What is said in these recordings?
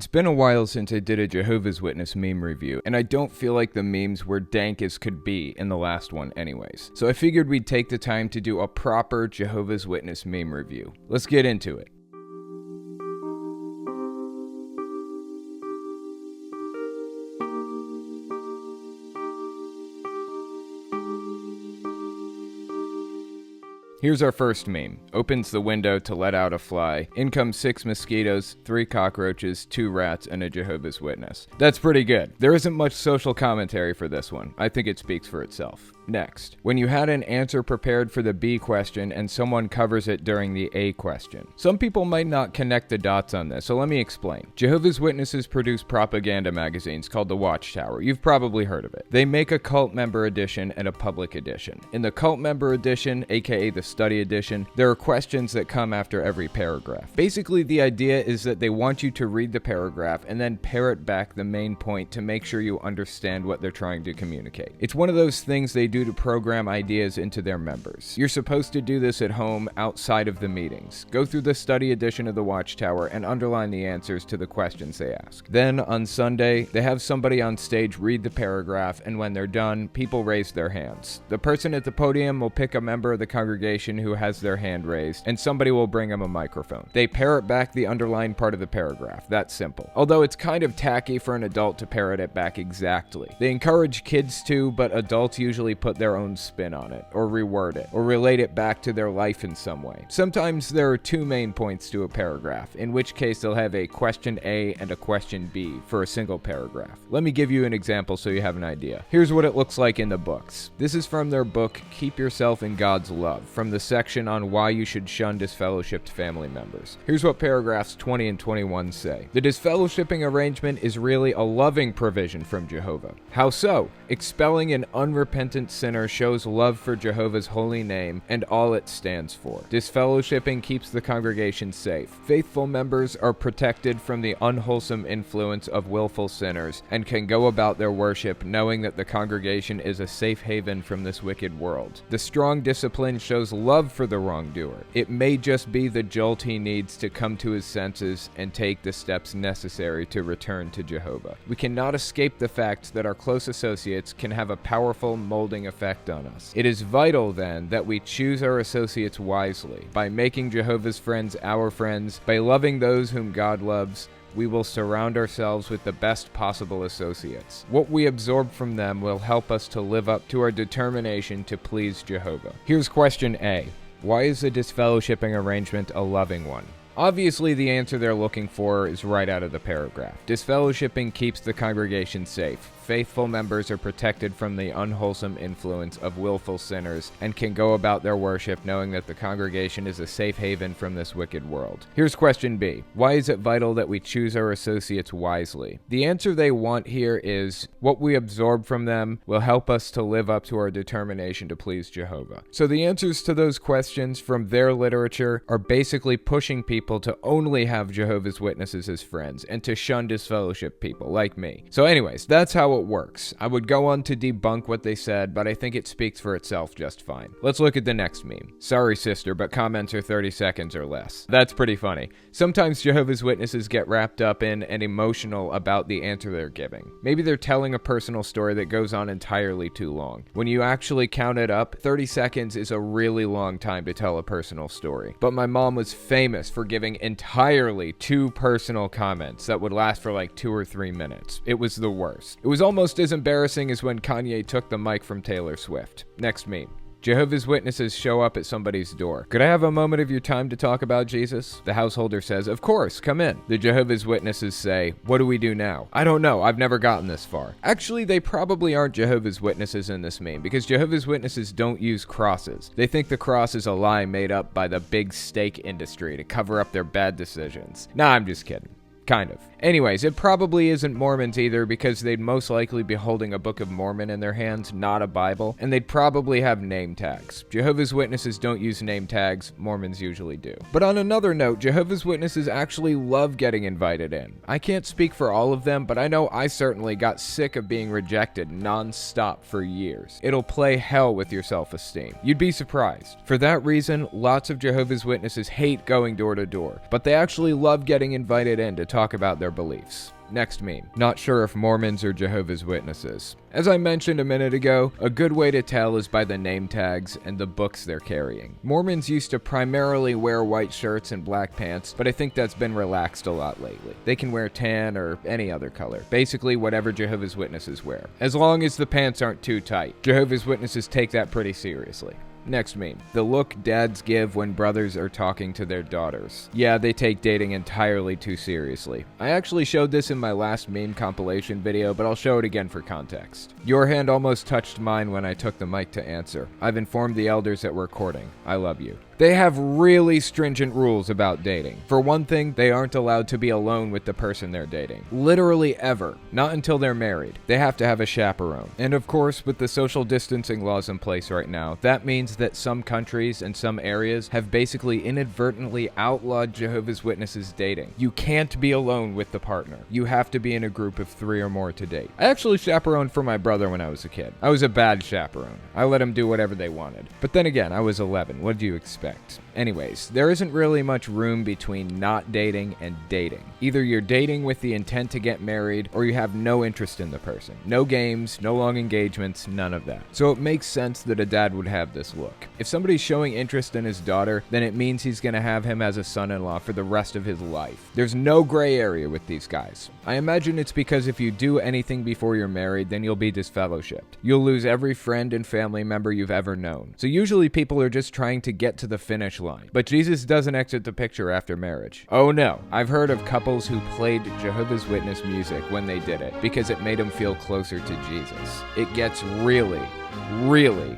It's been a while since I did a Jehovah's Witness meme review, and I don't feel like the memes were dank as could be in the last one anyways. So I figured we'd take the time to do a proper Jehovah's Witness meme review. Let's get into it. Here's our first meme. Opens the window to let out a fly. In come 6 mosquitoes, 3 cockroaches, 2 rats, and a Jehovah's Witness. That's pretty good. There isn't much social commentary for this one. I think it speaks for itself. Next. When you had an answer prepared for the B question and someone covers it during the A question. Some people might not connect the dots on this, so let me explain. Jehovah's Witnesses produce propaganda magazines called The Watchtower. You've probably heard of it. They make a cult member edition and a public edition. In the cult member edition, aka the study edition, there are questions that come after every paragraph. Basically, the idea is that they want you to read the paragraph and then parrot back the main point to make sure you understand what they're trying to communicate. It's one of those things they do to program ideas into their members. You're supposed to do this at home outside of the meetings. Go through the study edition of the Watchtower and underline the answers to the questions they ask. Then, on Sunday, they have somebody on stage read the paragraph, and when they're done, people raise their hands. The person at the podium will pick a member of the congregation who has their hand raised, and somebody will bring them a microphone. They parrot back the underlined part of the paragraph. That's simple. Although it's kind of tacky for an adult to parrot it back exactly. They encourage kids to, but adults usually put their own spin on it, or reword it, or relate it back to their life in some way. Sometimes there are 2 main points to a paragraph, in which case they'll have a question A and a question B for a single paragraph. Let me give you an example so you have an idea. Here's what it looks like in the books. This is from their book, Keep Yourself in God's Love, from the section on why you should shun disfellowshipped family members. Here's what paragraphs 20 and 21 say. The disfellowshipping arrangement is really a loving provision from Jehovah. How so? Expelling an unrepentant sinner shows love for Jehovah's holy name and all it stands for. Disfellowshipping keeps the congregation safe. Faithful members are protected from the unwholesome influence of willful sinners and can go about their worship knowing that the congregation is a safe haven from this wicked world. The strong discipline shows love for the wrongdoer. It may just be the jolt he needs to come to his senses and take the steps necessary to return to Jehovah. We cannot escape the fact that our close associates can have a powerful molding effect on us. It is vital, then, that we choose our associates wisely. By making Jehovah's friends our friends, by loving those whom God loves, we will surround ourselves with the best possible associates. What we absorb from them will help us to live up to our determination to please Jehovah. Here's question A. Why is the disfellowshipping arrangement a loving one? Obviously, the answer they're looking for is right out of the paragraph. Disfellowshipping keeps the congregation safe. Faithful members are protected from the unwholesome influence of willful sinners and can go about their worship knowing that the congregation is a safe haven from this wicked world. Here's question B. Why is it vital that we choose our associates wisely? The answer they want here is, what we absorb from them will help us to live up to our determination to please Jehovah. So the answers to those questions from their literature are basically pushing people to only have Jehovah's Witnesses as friends and to shun disfellowship people like me. So anyways, that's how it works. I would go on to debunk what they said, but I think it speaks for itself just fine. Let's look at the next meme. Sorry, sister, but comments are 30 seconds or less. That's pretty funny. Sometimes Jehovah's Witnesses get wrapped up in and emotional about the answer they're giving. Maybe they're telling a personal story that goes on entirely too long. When you actually count it up, 30 seconds is a really long time to tell a personal story. But my mom was famous for giving entirely too personal comments that would last for like 2 or 3 minutes. It was the worst. It was almost as embarrassing as when Kanye took the mic from Taylor Swift. Next meme. Jehovah's Witnesses show up at somebody's door. Could I have a moment of your time to talk about Jesus? The householder says, of course, come in. The Jehovah's Witnesses say, what do we do now? I don't know, I've never gotten this far. Actually, they probably aren't Jehovah's Witnesses in this meme because Jehovah's Witnesses don't use crosses. They think the cross is a lie made up by the big steak industry to cover up their bad decisions. Nah, I'm just kidding. Kind of. Anyways, it probably isn't Mormons either because they'd most likely be holding a Book of Mormon in their hands, not a Bible, and they'd probably have name tags. Jehovah's Witnesses don't use name tags, Mormons usually do. But on another note, Jehovah's Witnesses actually love getting invited in. I can't speak for all of them, but I know I certainly got sick of being rejected non-stop for years. It'll play hell with your self-esteem. You'd be surprised. For that reason, lots of Jehovah's Witnesses hate going door to door, but they actually love getting invited in to talk talk about their beliefs. Next meme. Not sure if Mormons or Jehovah's Witnesses. As I mentioned a minute ago, a good way to tell is by the name tags and the books they're carrying. Mormons used to primarily wear white shirts and black pants, but I think that's been relaxed a lot lately. They can wear tan or any other color, basically whatever Jehovah's Witnesses wear, as long as the pants aren't too tight. Jehovah's Witnesses take that pretty seriously. Next meme. The look dads give when brothers are talking to their daughters. Yeah, they take dating entirely too seriously. I actually showed this in my last meme compilation video, but I'll show it again for context. Your hand almost touched mine when I took the mic to answer. I've informed the elders that we're courting. I love you. They have really stringent rules about dating. For one thing, they aren't allowed to be alone with the person they're dating. Literally ever. Not until they're married. They have to have a chaperone. And of course, with the social distancing laws in place right now, that means that some countries and some areas have basically inadvertently outlawed Jehovah's Witnesses dating. You can't be alone with the partner. You have to be in a group of 3 or more to date. I actually chaperoned for my brother when I was a kid. I was a bad chaperone. I let him do whatever they wanted. But then again, I was 11. What do you expect? Anyways, there isn't really much room between not dating and dating. Either you're dating with the intent to get married, or you have no interest in the person. No games, no long engagements, none of that. So it makes sense that a dad would have this look. If somebody's showing interest in his daughter, then it means he's gonna have him as a son-in-law for the rest of his life. There's no gray area with these guys. I imagine it's because if you do anything before you're married, then you'll be disfellowshipped. You'll lose every friend and family member you've ever known. So usually people are just trying to get to the finish line. But Jesus doesn't exit the picture after marriage. Oh no, I've heard of couples who played Jehovah's Witness music when they did it because it made them feel closer to Jesus. It gets really, really,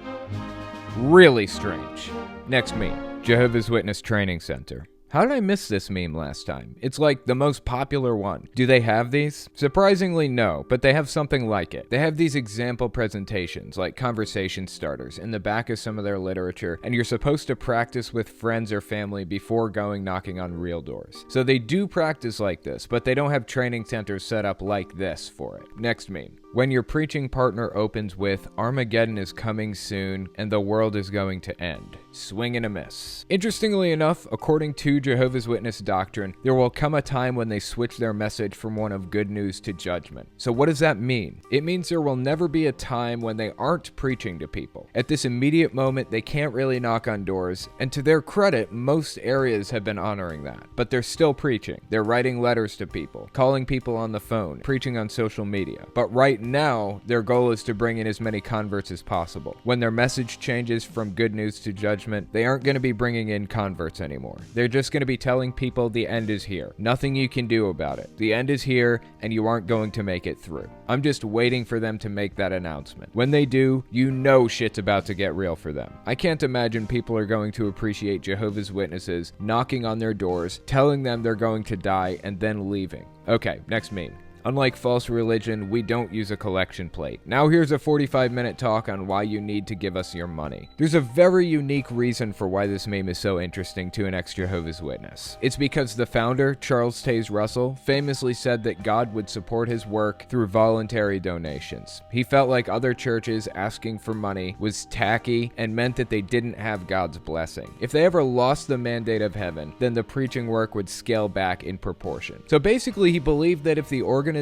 really strange. Next meme. Jehovah's Witness Training Center. How did I miss this meme last time? It's like the most popular one. Do they have these? Surprisingly, no, but they have something like it. They have these example presentations, like conversation starters, in the back of some of their literature, and you're supposed to practice with friends or family before going knocking on real doors. So they do practice like this, but they don't have training centers set up like this for it. Next meme. When your preaching partner opens with, Armageddon is coming soon and the world is going to end. Swing and a miss. Interestingly enough, according to Jehovah's Witness doctrine, there will come a time when they switch their message from one of good news to judgment. So what does that mean? It means there will never be a time when they aren't preaching to people. At this immediate moment, they can't really knock on doors, and to their credit, most areas have been honoring that. But they're still preaching. They're writing letters to people, calling people on the phone, preaching on social media. But right now, their goal is to bring in as many converts as possible. When their message changes from good news to judgment, they aren't going to be bringing in converts anymore. They're just going to be telling people the end is here. Nothing you can do about it. The end is here, and you aren't going to make it through. I'm just waiting for them to make that announcement. When they do, you know shit's about to get real for them. I can't imagine people are going to appreciate Jehovah's Witnesses knocking on their doors, telling them they're going to die, and then leaving. Okay, next meme. Unlike false religion, we don't use a collection plate. Now here's a 45-minute talk on why you need to give us your money. There's a very unique reason for why this meme is so interesting to an ex-Jehovah's Witness. It's because the founder, Charles Taze Russell, famously said that God would support his work through voluntary donations. He felt like other churches asking for money was tacky and meant that they didn't have God's blessing. If they ever lost the mandate of heaven, then the preaching work would scale back in proportion. So basically, he believed that if the organization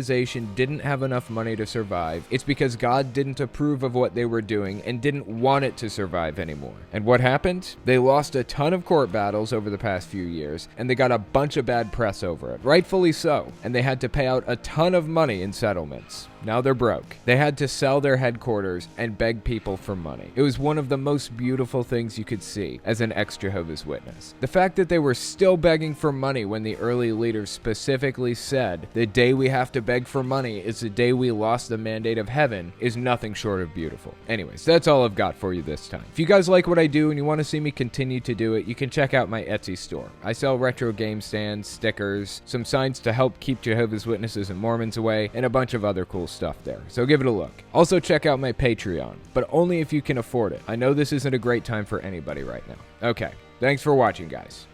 didn't have enough money to survive, it's because God didn't approve of what they were doing and didn't want it to survive anymore. And what happened? They lost a ton of court battles over the past few years, and they got a bunch of bad press over it. Rightfully so. And they had to pay out a ton of money in settlements. Now they're broke. They had to sell their headquarters and beg people for money. It was one of the most beautiful things you could see as an ex-Jehovah's Witness. The fact that they were still begging for money when the early leaders specifically said, the day we have to beg for money is the day we lost the mandate of heaven, is nothing short of beautiful. Anyways, that's all I've got for you this time. If you guys like what I do and you want to see me continue to do it, you can check out my Etsy store. I sell retro game stands, stickers, some signs to help keep Jehovah's Witnesses and Mormons away, and a bunch of other cool stuff there, so give it a look. Also check out my Patreon, but only if you can afford it. I know this isn't a great time for anybody right now. Okay, thanks for watching, guys.